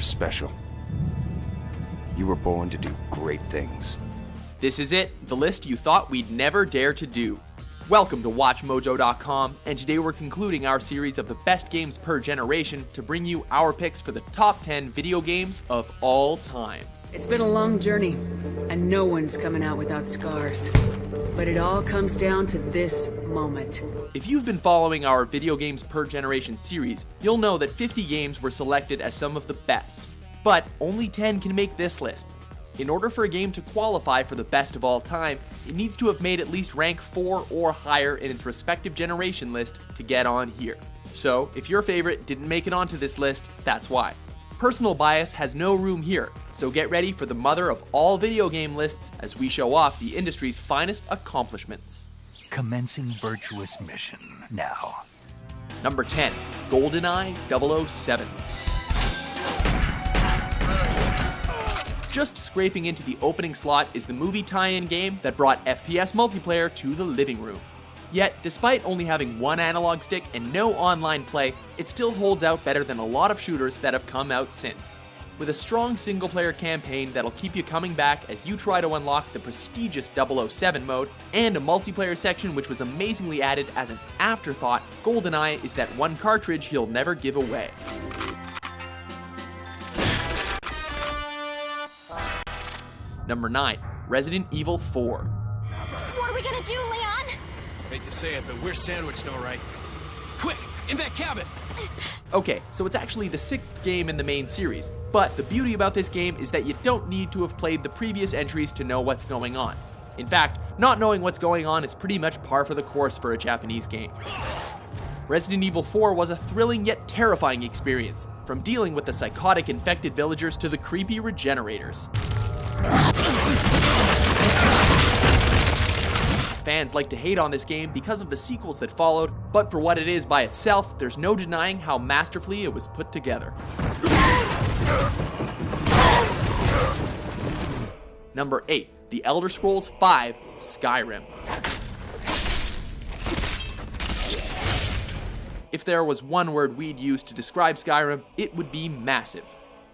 You're special. You were born to do great things. This is it, the list you thought we'd never dare to do. Welcome to WatchMojo.com, and today we're concluding our series of the best games per generation to bring you our picks for the top 10 video games of all time. It's been a long journey, and no one's coming out without scars. But it all comes down to this moment. If you've been following our video games per generation series, you'll know that 50 games were selected as some of the best. But only 10 can make this list. In order for a game to qualify for the best of all time, it needs to have made at least rank 4 or higher in its respective generation list to get on here. So, if your favorite didn't make it onto this list, that's why. Personal bias has no room here, so get ready for the mother of all video game lists as we show off the industry's finest accomplishments. Commencing virtuous mission now. Number 10, GoldenEye 007. Just scraping into the opening slot is the movie tie-in game that brought FPS multiplayer to the living room. Yet, despite only having one analog stick and no online play, it still holds out better than a lot of shooters that have come out since. With a strong single-player campaign that'll keep you coming back as you try to unlock the prestigious 007 mode, and a multiplayer section which was amazingly added as an afterthought, GoldenEye is that one cartridge you'll never give away. Number 9, Resident Evil 4. What are we gonna do, Leon? Hate to say it, but we're sandwiched all right. Quick, in that cabin! Okay, so it's actually the 6th game in the main series, but the beauty about this game is that you don't need to have played the previous entries to know what's going on. In fact, not knowing what's going on is pretty much par for the course for a Japanese game. Resident Evil 4 was a thrilling yet terrifying experience, from dealing with the psychotic infected villagers to the creepy regenerators. Fans like to hate on this game because of the sequels that followed, but for what it is by itself, there's no denying how masterfully it was put together. Number 8, The Elder Scrolls V: Skyrim. If there was one word we'd use to describe Skyrim, it would be massive.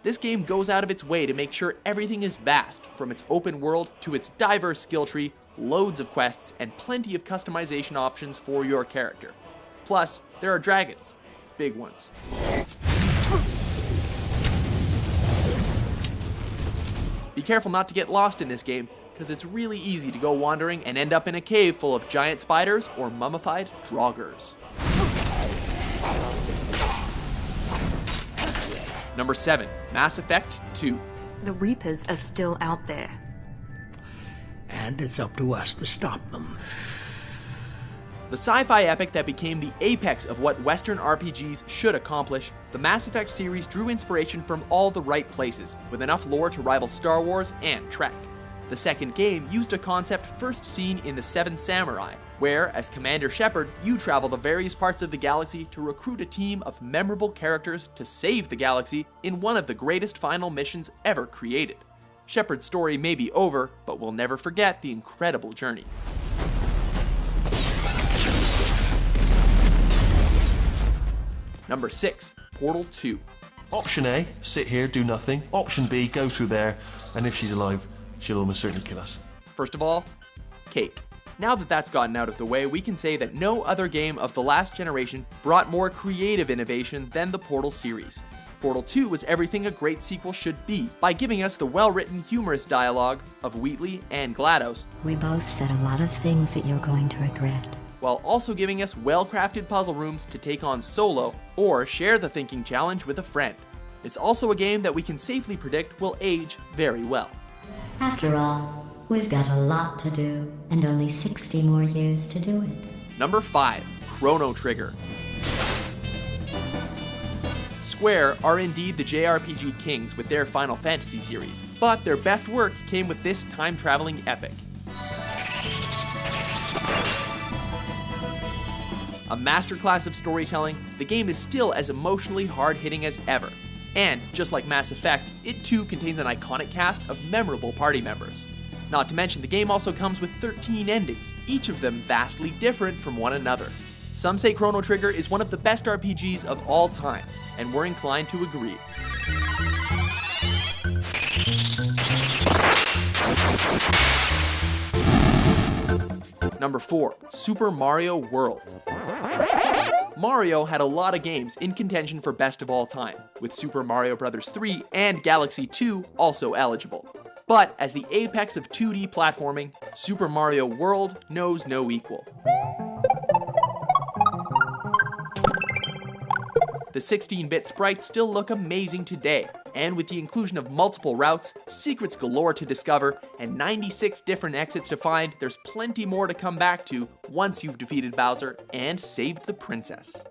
This game goes out of its way to make sure everything is vast, from its open world to its diverse skill tree, loads of quests, and plenty of customization options for your character. Plus, there are dragons. Big ones. Be careful not to get lost in this game, because it's really easy to go wandering and end up in a cave full of giant spiders or mummified draugrs. Number 7, Mass Effect 2. The Reapers are still out there. And it's up to us to stop them. The sci-fi epic that became the apex of what Western RPGs should accomplish, the Mass Effect series drew inspiration from all the right places, with enough lore to rival Star Wars and Trek. The second game used a concept first seen in The Seven Samurai, where, as Commander Shepard, you travel the various parts of the galaxy to recruit a team of memorable characters to save the galaxy in one of the greatest final missions ever created. Shepard's story may be over, but we'll never forget the incredible journey. Number 6, Portal 2. Option A, sit here, do nothing. Option B, go through there, and if she's alive, she'll almost certainly kill us. First of all, cake. Now that that's gotten out of the way, we can say that no other game of the last generation brought more creative innovation than the Portal series. Portal 2 was everything a great sequel should be, by giving us the well-written, humorous dialogue of Wheatley and GLaDOS. We both said a lot of things that you're going to regret. While also giving us well-crafted puzzle rooms to take on solo, or share the thinking challenge with a friend. It's also a game that we can safely predict will age very well. After all, we've got a lot to do, and only 60 more years to do it. Number 5, Chrono Trigger. Square are indeed the JRPG kings with their Final Fantasy series, but their best work came with this time-traveling epic. A masterclass of storytelling, the game is still as emotionally hard-hitting as ever. And, just like Mass Effect, it too contains an iconic cast of memorable party members. Not to mention, the game also comes with 13 endings, each of them vastly different from one another. Some say Chrono Trigger is one of the best RPGs of all time, and we're inclined to agree. Number 4, Super Mario World. Mario had a lot of games in contention for best of all time, with Super Mario Bros. 3 and Galaxy 2 also eligible. But as the apex of 2D platforming, Super Mario World knows no equal. The 16-bit sprites still look amazing today, and with the inclusion of multiple routes, secrets galore to discover, and 96 different exits to find, there's plenty more to come back to once you've defeated Bowser and saved the princess.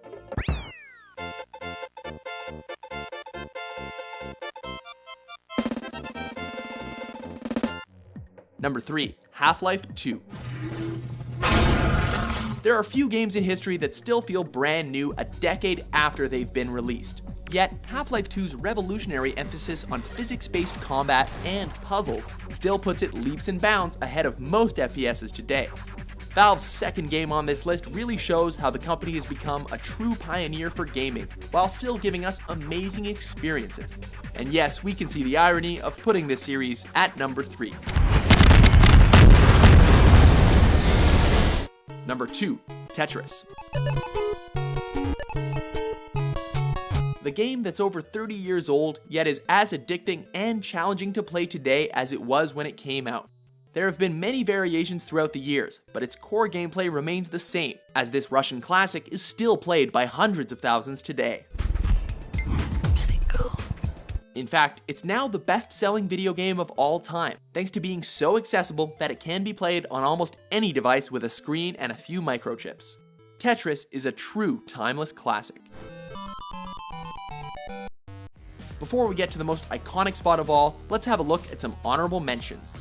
Number 3, Half-Life 2. There are few games in history that still feel brand new a decade after they've been released. Yet, Half-Life 2's revolutionary emphasis on physics-based combat and puzzles still puts it leaps and bounds ahead of most FPSs today. Valve's second game on this list really shows how the company has become a true pioneer for gaming, while still giving us amazing experiences. And yes, we can see the irony of putting this series at number 3. Number 2, Tetris. The game that's over 30 years old, yet is as addicting and challenging to play today as it was when it came out. There have been many variations throughout the years, but its core gameplay remains the same, as this Russian classic is still played by hundreds of thousands today. In fact, it's now the best-selling video game of all time, thanks to being so accessible that it can be played on almost any device with a screen and a few microchips. Tetris is a true timeless classic. Before we get to the most iconic spot of all, let's have a look at some honorable mentions.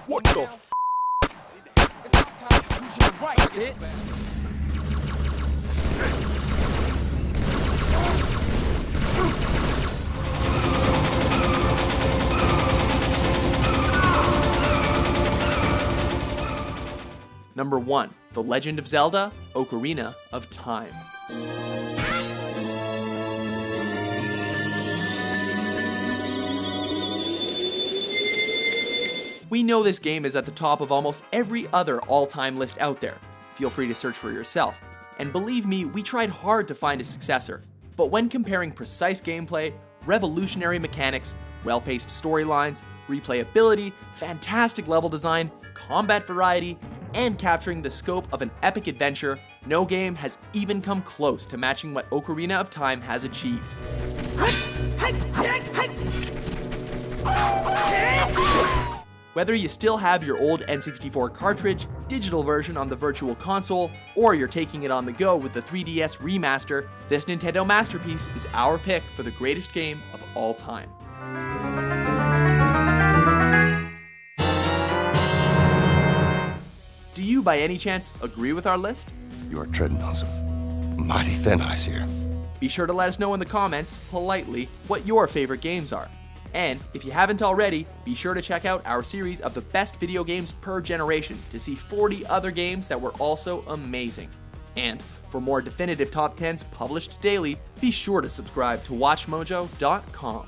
What the Number 1, The Legend of Zelda: Ocarina of Time. We know this game is at the top of almost every other all-time list out there. Feel free to search for yourself. And believe me, we tried hard to find a successor. But when comparing precise gameplay, revolutionary mechanics, well-paced storylines, replayability, fantastic level design, combat variety, and capturing the scope of an epic adventure, no game has even come close to matching what Ocarina of Time has achieved. Whether you still have your old N64 cartridge, digital version on the Virtual Console, or you're taking it on the go with the 3DS remaster, this Nintendo masterpiece is our pick for the greatest game of all time. Do you by any chance agree with our list? You are treading on some mighty thin ice here. Be sure to let us know in the comments, politely, what your favorite games are. And if you haven't already, be sure to check out our series of the best video games per generation to see 40 other games that were also amazing. And for more definitive top 10s published daily, be sure to subscribe to WatchMojo.com.